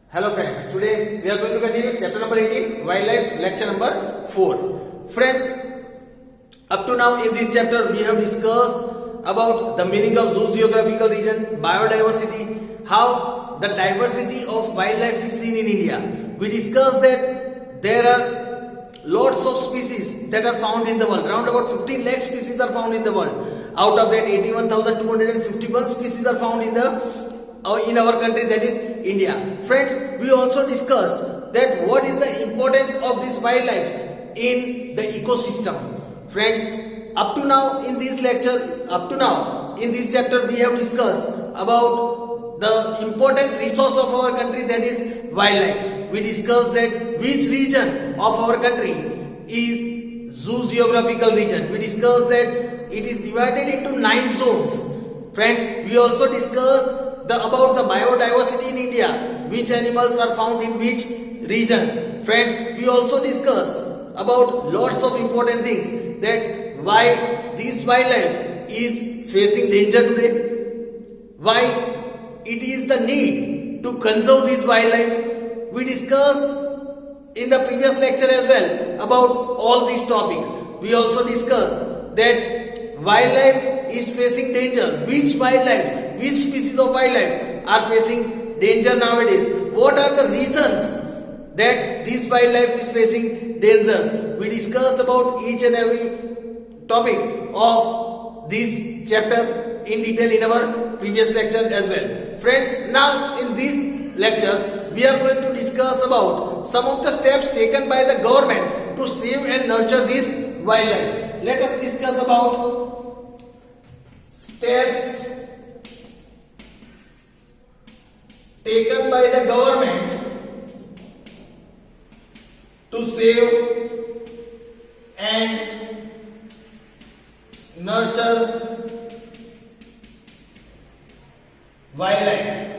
Hello friends, today we are going to continue chapter number 18, wildlife, lecture number 4. Friends, up to now in this chapter we have discussed about the meaning of zoogeographical region, biodiversity, how the diversity of wildlife is seen in India. We discussed that there are lots of species that are found in the world. Around about 15 lakh species are found in the world. Out of that 81,251 species are found in our country, that is India. Friends, we also discussed that what is the importance of this wildlife in the ecosystem. Friends, up to now in this chapter we have discussed about the important resource of our country, that is wildlife. We discussed that which region of our country is zoogeographical region. We discussed that it is divided into 9 zones. Friends, we also discussed about the biodiversity in India, which animals are found in which regions. Friends, we also discussed about lots of important things, that why this wildlife is facing danger today, why it is the need to conserve this wildlife. We discussed in the previous lecture as well about all these topics. We also discussed that wildlife is facing danger. Which wildlife, which species of wildlife are facing danger nowadays? What are the reasons that this wildlife is facing dangers? We discussed about each and every topic of this chapter in detail in our previous lecture as well. Friends, now in this lecture we are going to discuss about some of the steps taken by the government to save and nurture this wildlife. Let us discuss about steps taken by the government to save and nurture wildlife.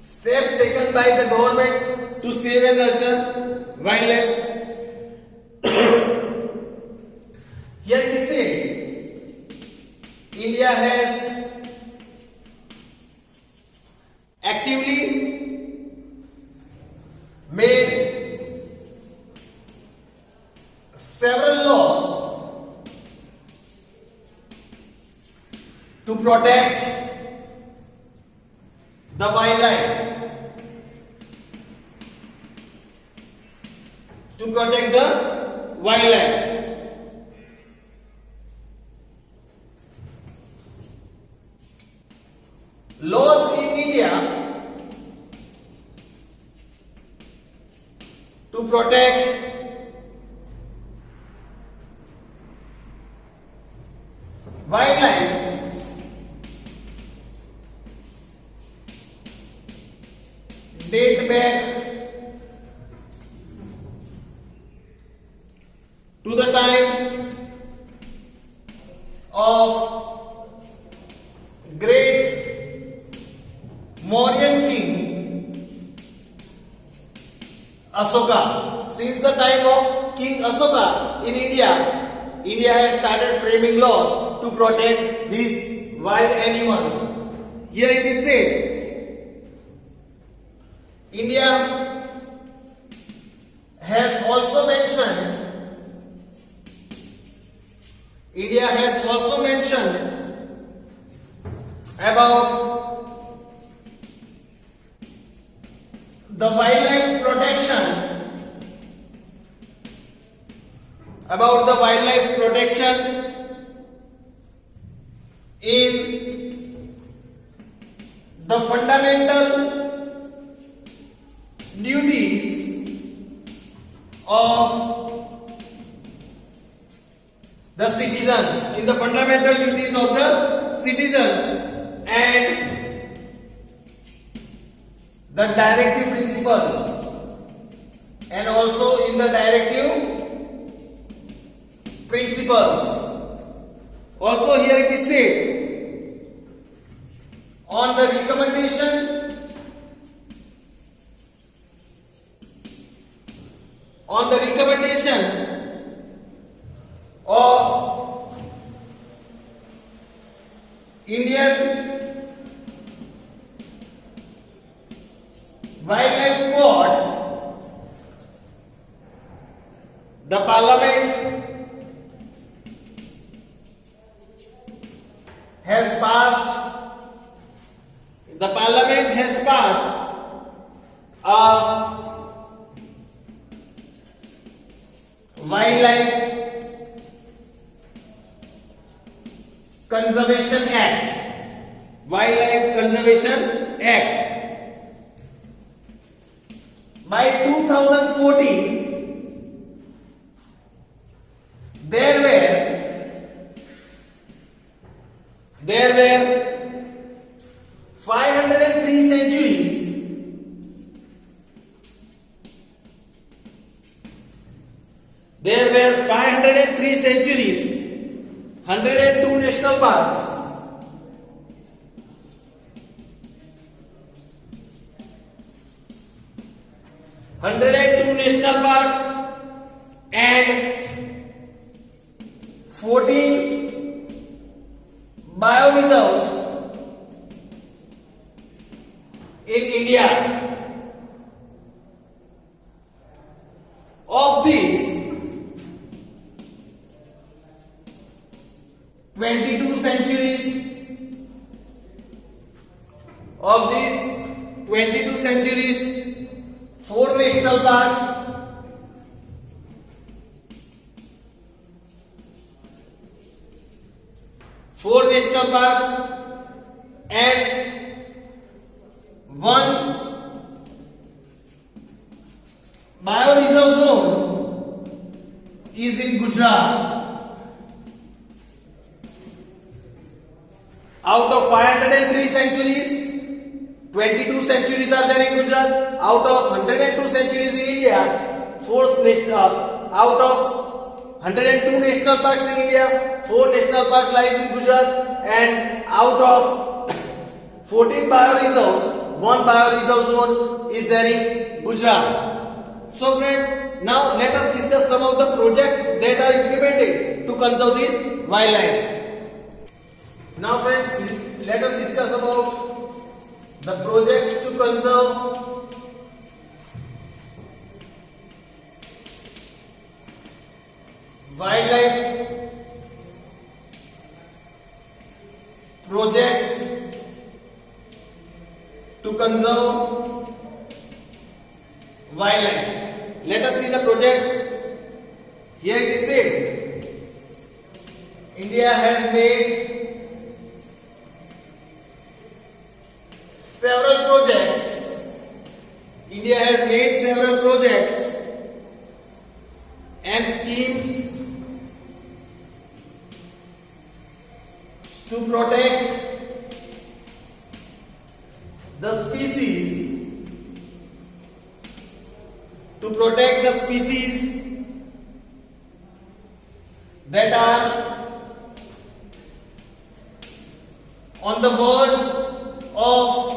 Steps taken by the government to save and nurture wildlife. Here it is said, India has actively made several laws to protect the wildlife, to protect the wildlife. Laws in India to protect wildlife date back to the time of great Mauryan king Ashoka. Since the time of King Ashoka in India, India has started framing laws to protect these wild animals. Here it is said, India has also mentioned about the wildlife protection in the fundamental duties of the citizens, and the directive principles, and also in the directive principles. Also here it is said on the recommendation of Indian Wildlife Board, the Parliament has passed a Wildlife Conservation Act. By 2014, there were 503 sanctuaries. There were 503 sanctuaries, 102 national parks, 102 national parks and 14 bioreserves in India. Of these, 22 sanctuaries, 4 national parks, 4 national parks and 1 bioreserve zone is in Gujarat. Out of 503 sanctuaries, 22 sanctuaries are there in Gujarat. Out of 102 sanctuaries in India, out of 102 national parks in India, 4 national parks lies in Gujarat, and out of 14 bioreserves, 1 bioreserve zone is there in Gujarat. So friends, now let us discuss some of the projects that are implemented to conserve this wildlife. Now friends, let us discuss about the projects to conserve wildlife. Projects to conserve wildlife. Let us see the projects. Here it is said, India has made several projects. India has made several projects and schemes to protect the species, that are on the verge of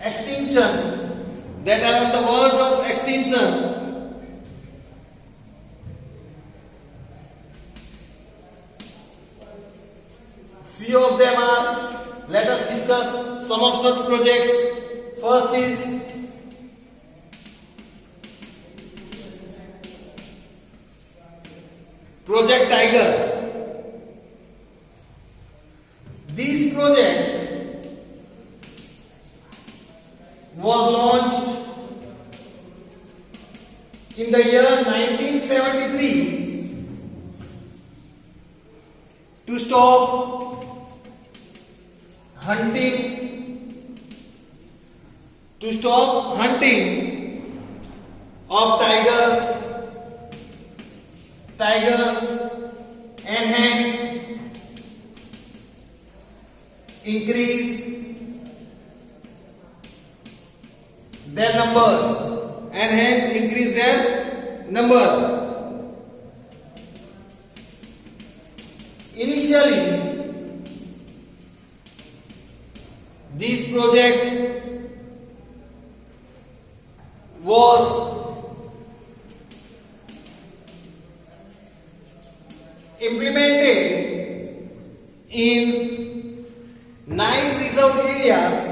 extinction, Few of them are, let us discuss some of such projects. First is Project Tiger. This project was launched in the year 1973 to stop hunting of tigers and hence increase their numbers. Initially, This project was implemented in 9 reserved areas.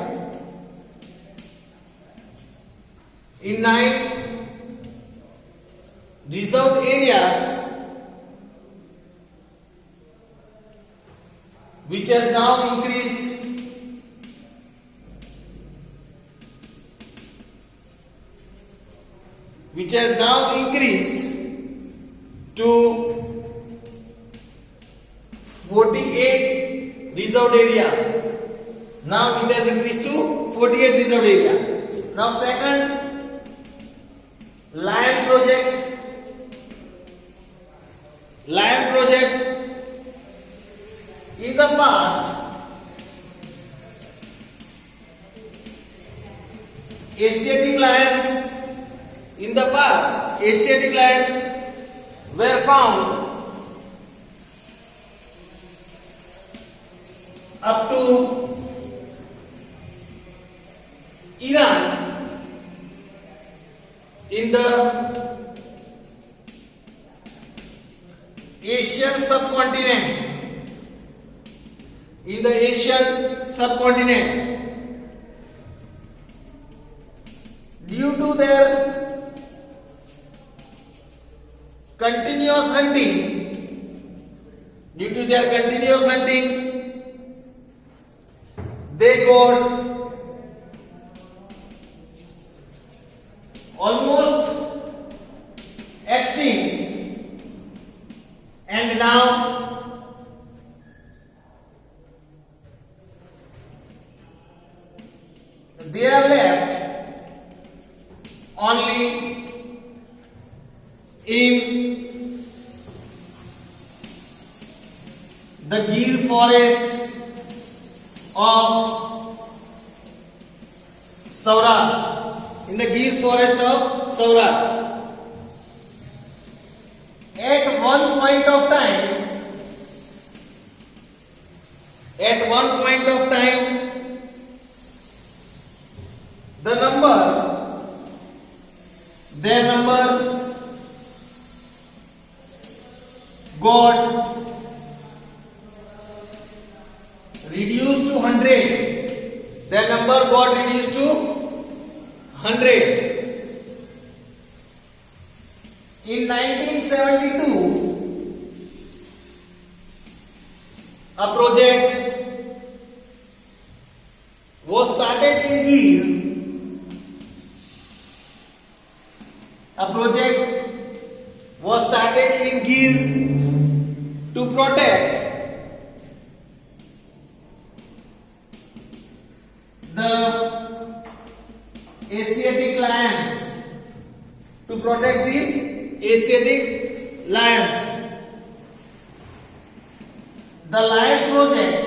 In 9 reserved areas, which has now increased to 48 reserved areas. Now it has increased to 48 reserved area. Now second, Lion project. Lion project. In the past, Asiatic lions were found up to Iran in the Asian subcontinent. Due to their continuous hunting, they got almost extinct, and now they are left only in the Gir forests of Saurashtra. In the Gir forest of Saurashtra. At one point of time, their number got reduced to 100. Their number got reduced to 100. In 1972, a project was started in Gir. To protect the Asiatic lions. To protect these Asiatic lions. The Lion project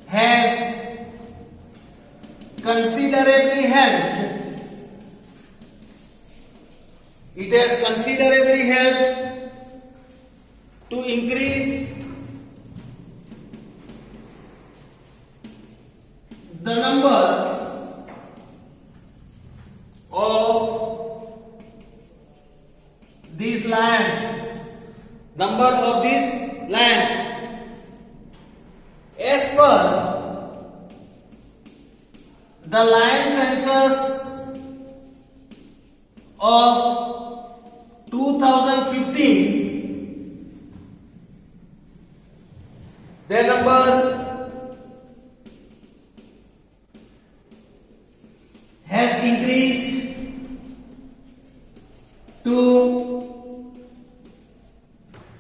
has considerably helped. It has considerably helped to increase the number of these lions. As per the lion census of 2015, their number has increased to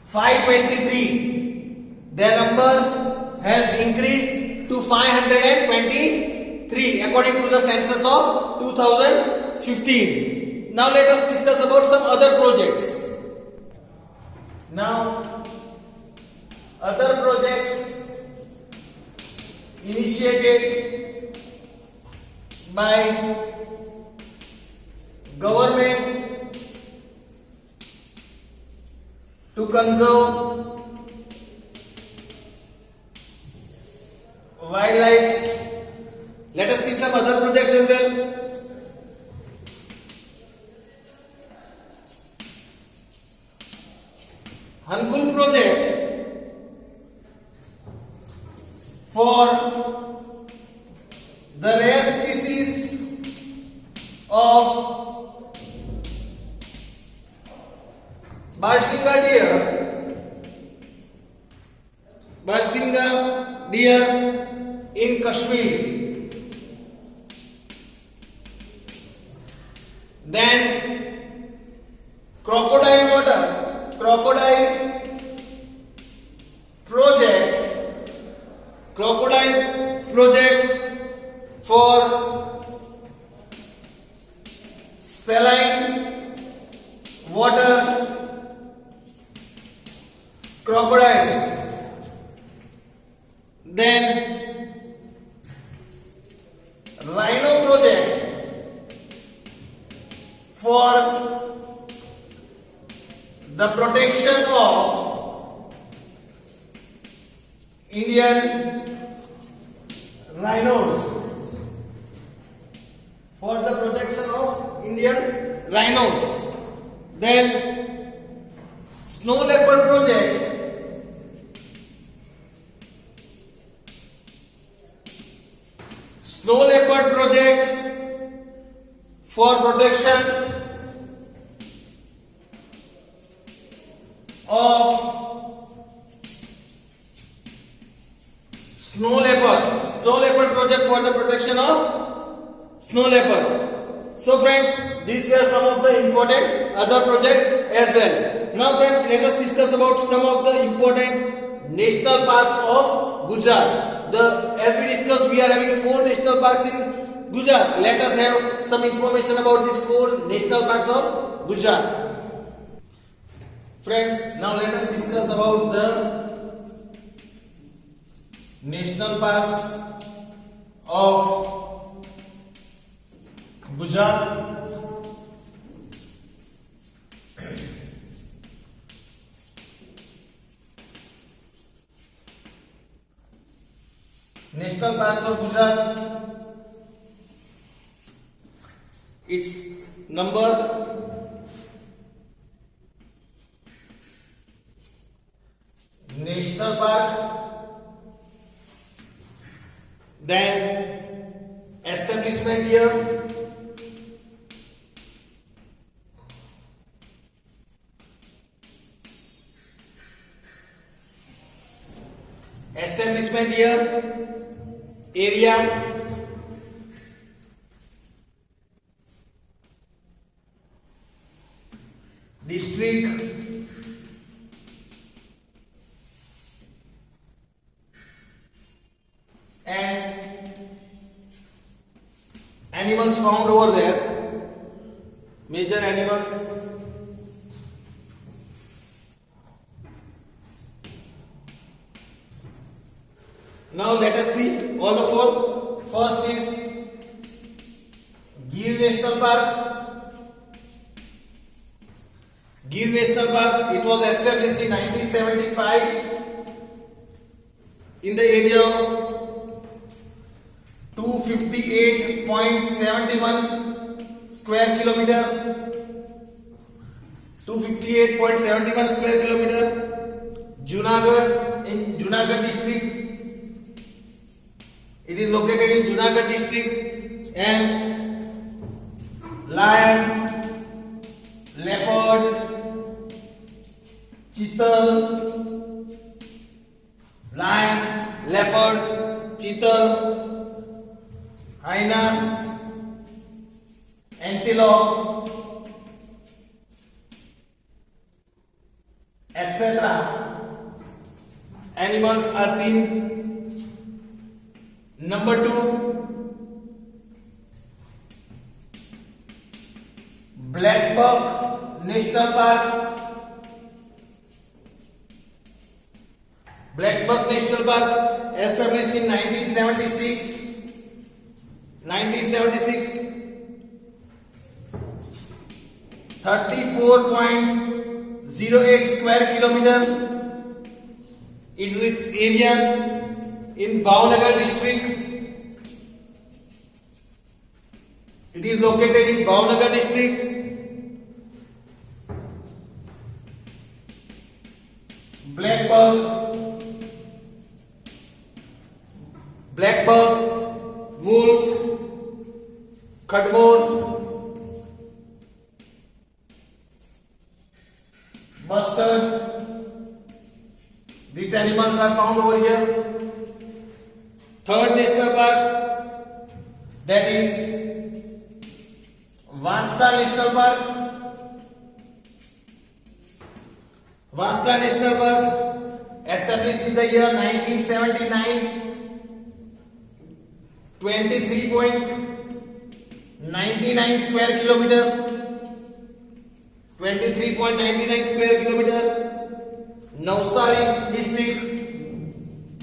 523. Their number has increased to 523 according to the census of 2015. Now let us discuss about some other projects. Now, other projects initiated by government to conserve wildlife. Let us see some other projects as well. Hankul project for the rare species of Barsinga deer in Kashmir. Then crocodile project for saline water crocodiles. Then rhino project for the protection of Indian rhinos. For the protection of Indian rhinos. Then snow leopard project for protection of snow leopard project for the protection of snow leopards. So friends, these were some of the important other projects as well. Now friends, let us discuss about some of the important national parks of Gujarat. As we discussed, we are having 4 national parks in Gujarat. Let us have some information about these 4 national parks of Gujarat. Friends, now let us discuss about the national parks of Gujarat. National parks of Gujarat. Its number national park, then establishment year, area, district, and animals found over there, major animals. Now let us see all the 4. First is Gir National Park. Gir National Park, it was established in 1975 in the area of 258.71 square kilometer. 258.71 square kilometer. Junagadh, in Junagadh district. It is located in Junagadh district, and lion, leopard, cheetal, hyena, antelope, etc. animals are seen. Number 2, Blackbuck National Park. Blackbuck National Park, established in 1976. 34.08 square kilometer is its area. in Bhavnagar district. It is located in Bhavnagar district. Blackbird, wolf, khadmor, bustard. These animals are found over here. Third national park, that is Vasta National Park. Vasta National Park, established in the year 1979, 23.99 square kilometer. 23.99 square kilometer. Navsari district.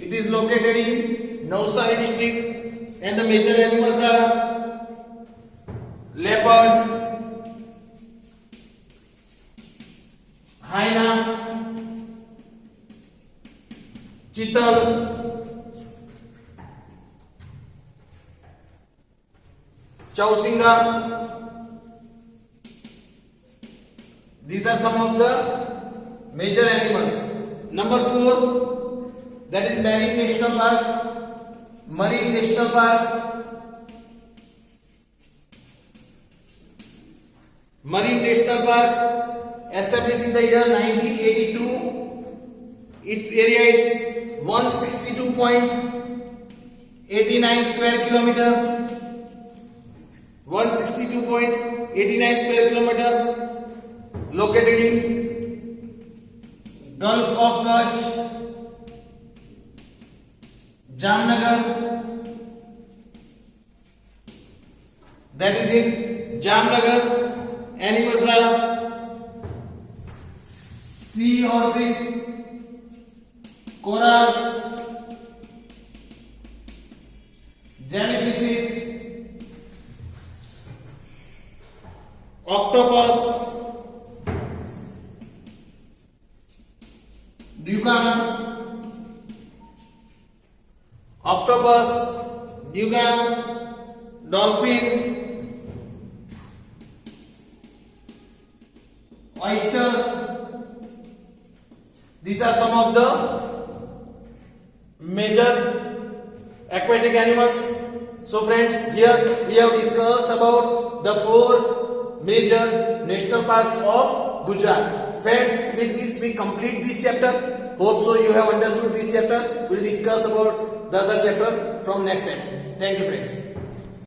It is located in Navsari district, and the major animals are leopard, hyena, chital, chausinga. These are some of the major animals. Number 4, that is Marine National Park. Marine National Park. Marine National Park, established in the year 1982. Its area is 162.89 square kilometer. 162.89 square kilometer. Located in Gulf of Kutch, Jamnagar. That is in Jamnagar. Animals are sea horses, corals, jellyfishes, octopus, dugong, dolphin, oyster. These are some of the major aquatic animals. So friends, here we have discussed about the 4 major national parks of Gujarat. Friends, with this we complete this chapter. Hope so you have understood this chapter. We will discuss about the other chapter from next time. Thank you friends.